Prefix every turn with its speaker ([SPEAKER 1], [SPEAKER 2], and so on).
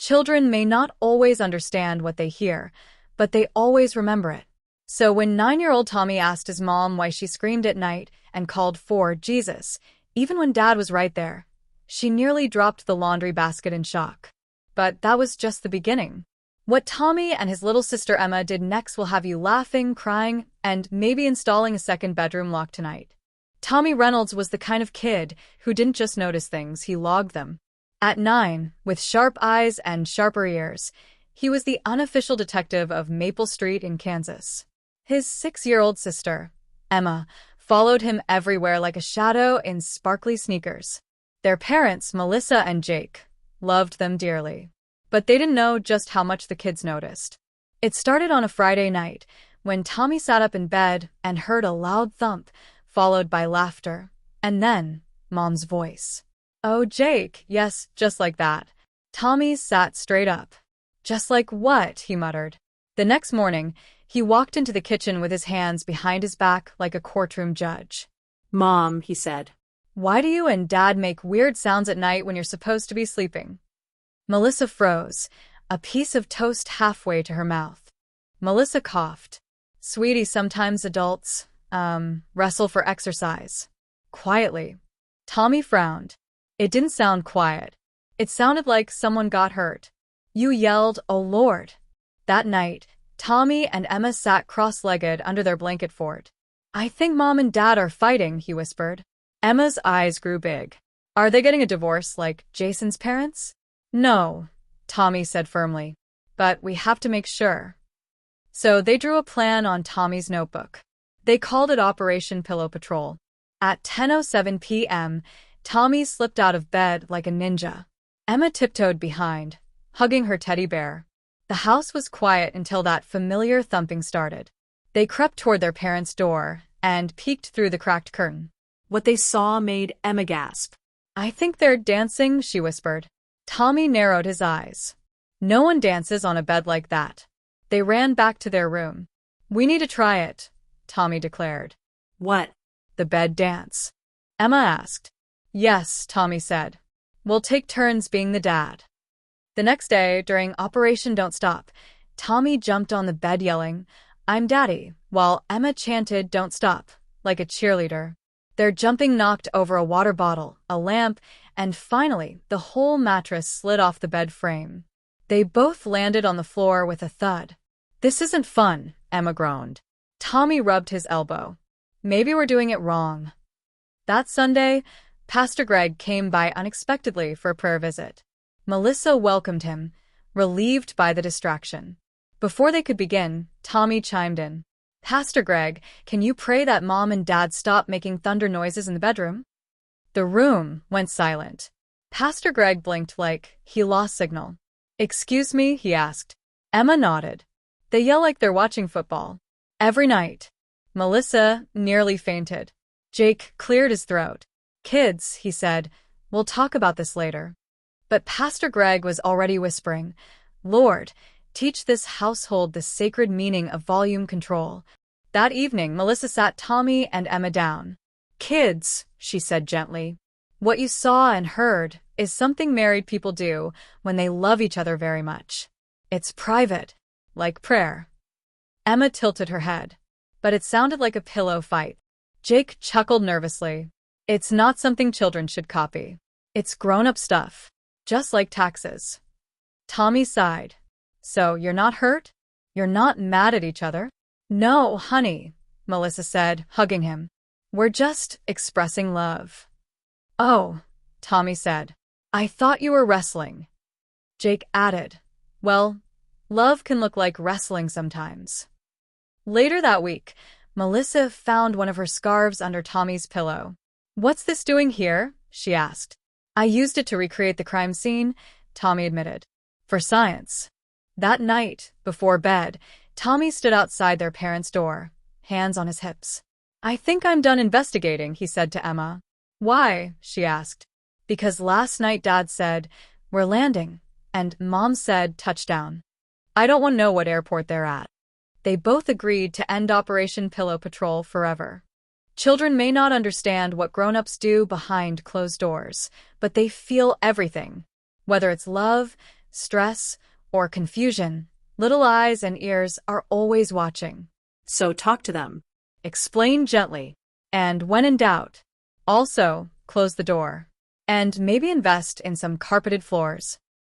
[SPEAKER 1] Children may not always understand what they hear, but they always remember it. So when 9-year-old Tommy asked his mom why she screamed at night and called for Jesus, even when Dad was right there, she nearly dropped the laundry basket in shock. But that was just the beginning. What Tommy and his little sister Emma did next will have you laughing, crying, and maybe installing a second bedroom lock tonight. Tommy Reynolds was the kind of kid who didn't just notice things, he logged them. At 9, with sharp eyes and sharper ears, he was the unofficial detective of Maple Street in Kansas. His 6-year-old sister, Emma, followed him everywhere like a shadow in sparkly sneakers. Their parents, Melissa and Jake, loved them dearly. But they didn't know just how much the kids noticed. It started on a Friday night, when Tommy sat up in bed and heard a loud thump, followed by laughter, and then Mom's voice. "Oh, Jake, yes, just like that." Tommy sat straight up. "Just like what?" he muttered. The next morning, he walked into the kitchen with his hands behind his back like a courtroom judge.
[SPEAKER 2] "Mom," he said,
[SPEAKER 1] "Why do you and Dad make weird sounds at night when you're supposed to be sleeping?" Melissa froze, a piece of toast halfway to her mouth. Melissa coughed. "Sweetie, sometimes adults, wrestle for exercise." Quietly. Tommy frowned. It didn't sound quiet. It sounded like someone got hurt. "You yelled, 'Oh Lord.'" That night, Tommy and Emma sat cross-legged under their blanket fort. "I think Mom and Dad are fighting," he whispered. Emma's eyes grew big. "Are they getting a divorce like Jason's parents?" "No," Tommy said firmly. "But we have to make sure." So they drew a plan on Tommy's notebook. They called it Operation Pillow Patrol. At 10:07 p.m., Tommy slipped out of bed like a ninja. Emma tiptoed behind, hugging her teddy bear. The house was quiet until that familiar thumping started. They crept toward their parents' door and peeked through the cracked curtain.
[SPEAKER 2] What they saw made Emma gasp.
[SPEAKER 1] "I think they're dancing," she whispered. Tommy narrowed his eyes. "No one dances on a bed like that." They ran back to their room. "We need to try it," Tommy declared.
[SPEAKER 2] "What?"
[SPEAKER 1] "The bed dance," Emma asked. "Yes," Tommy said. "We'll take turns being the dad." The next day, during Operation Don't Stop, Tommy jumped on the bed yelling, "I'm Daddy," while Emma chanted "Don't Stop," like a cheerleader. Their jumping knocked over a water bottle, a lamp, and finally, the whole mattress slid off the bed frame. They both landed on the floor with a thud. "This isn't fun," Emma groaned. Tommy rubbed his elbow. "Maybe we're doing it wrong." That Sunday, Pastor Greg came by unexpectedly for a prayer visit. Melissa welcomed him, relieved by the distraction. Before they could begin, Tommy chimed in. "Pastor Greg, can you pray that Mom and Dad stop making thunder noises in the bedroom?" The room went silent. Pastor Greg blinked like he lost signal. "Excuse me?" he asked. Emma nodded. "They yell like they're watching football. Every night." Melissa nearly fainted. Jake cleared his throat. "Kids," he said, "we'll talk about this later." But Pastor Greg was already whispering, "Lord, teach this household the sacred meaning of volume control." That evening, Melissa sat Tommy and Emma down. "Kids," she said gently, "what you saw and heard is something married people do when they love each other very much. It's private, like prayer." Emma tilted her head, but it sounded like a pillow fight. Jake chuckled nervously. "It's not something children should copy. It's grown-up stuff, just like taxes." Tommy sighed. "So you're not hurt? You're not mad at each other?" "No, honey," Melissa said, hugging him. "We're just expressing love." "Oh," Tommy said. "I thought you were wrestling." Jake added, "Well, love can look like wrestling sometimes." Later that week, Melissa found one of her scarves under Tommy's pillow. "What's this doing here?" she asked. "I used it to recreate the crime scene," Tommy admitted. "For science." That night, before bed, Tommy stood outside their parents' door, hands on his hips. "I think I'm done investigating," he said to Emma. "Why?" she asked. "Because last night Dad said, 'We're landing,' and Mom said, 'Touchdown.' I don't want to know what airport they're at." They both agreed to end Operation Pillow Patrol forever. Children may not understand what grown-ups do behind closed doors, but they feel everything. Whether it's love, stress, or confusion, little eyes and ears are always watching.
[SPEAKER 2] So talk to them.
[SPEAKER 1] Explain gently, and when in doubt, also close the door. And maybe invest in some carpeted floors.